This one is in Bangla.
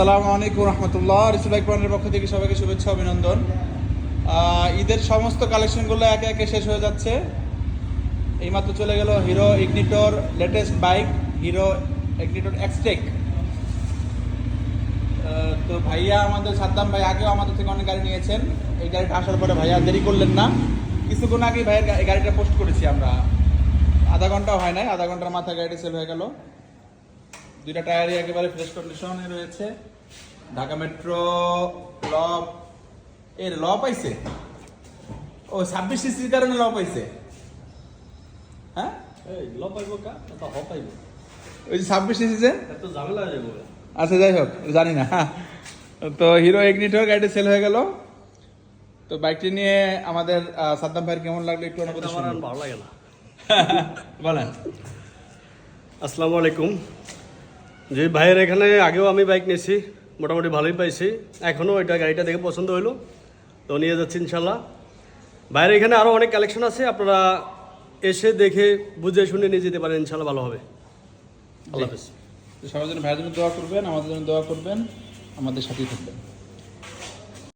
আসসালামু আলাইকুম রহমতুল্লাহ। রিসুল বাইক পয়েন্টের পক্ষ থেকে সবাইকে শুভেচ্ছা অভিনন্দন। ঈদের সমস্ত কালেকশনগুলো একে একে শেষ হয়ে যাচ্ছে। এইমাত্র চলে গেল hero ignitor latest bike, hero ignitor Xtec. তো ভাইয়া আমাদের সাদ্দাম ভাই আগেও আমাদের থেকে অনেক গাড়ি নিয়েছেন। এই গাড়িটা আসার পরে ভাইয়া দেরি করলেন না, কিছুক্ষণ আগে ভাইয়ের গাড়িটা পোস্ট করেছি আমরা, আধা ঘন্টাও হয় নাই, আধা ঘন্টার মাথায় গাড়িটা সেল হয়ে গেল। দুইটা টায়ারই একেবারে ফ্রেশ কন্ডিশনে রয়েছে। ঢাকা মেট্রো ল পাইছে, ও 26 সিসির কারণে ল পাইছে। হ্যাঁ ল পাইব কা তা হ পাইব ওই যে 26 সিসি যে এত ঝামেলা হয়ে যাবে। আচ্ছা যাই হোক, জানি না। তো হিরো ইগনিটর গাড়িটা সেল হয়ে গেল। তো বাইকটি নিয়ে আমাদের সাদ্দাম ভাইয়ের কেমন লাগলো একটু অনুভূতি আমার শুনুন। ভালো লাগে না। বলেন। আসসালামু আলাইকুম। যে ভাইয়ের এখানে আগেও আমি বাইক নিয়েছি, মোটামুটি ভালোই পাইছি। এখনও এটা গাড়িটা দেখে পছন্দ হলো, তো নিয়ে যাচ্ছি ইনশাল্লাহ। ভাইয়ের এখানে আরও অনেক কালেকশন আছে, আপনারা এসে দেখে বুঝে শুনে নিয়ে যেতে পারেন, ইনশাল্লাহ ভালো হবে। আল্লাহ হাফেজ। সবার জন্য ভাইয়ের জন্য দোয়া করবেন, আমাদের জন্য দোয়া করবেন, আমাদের সাথেই থাকবেন।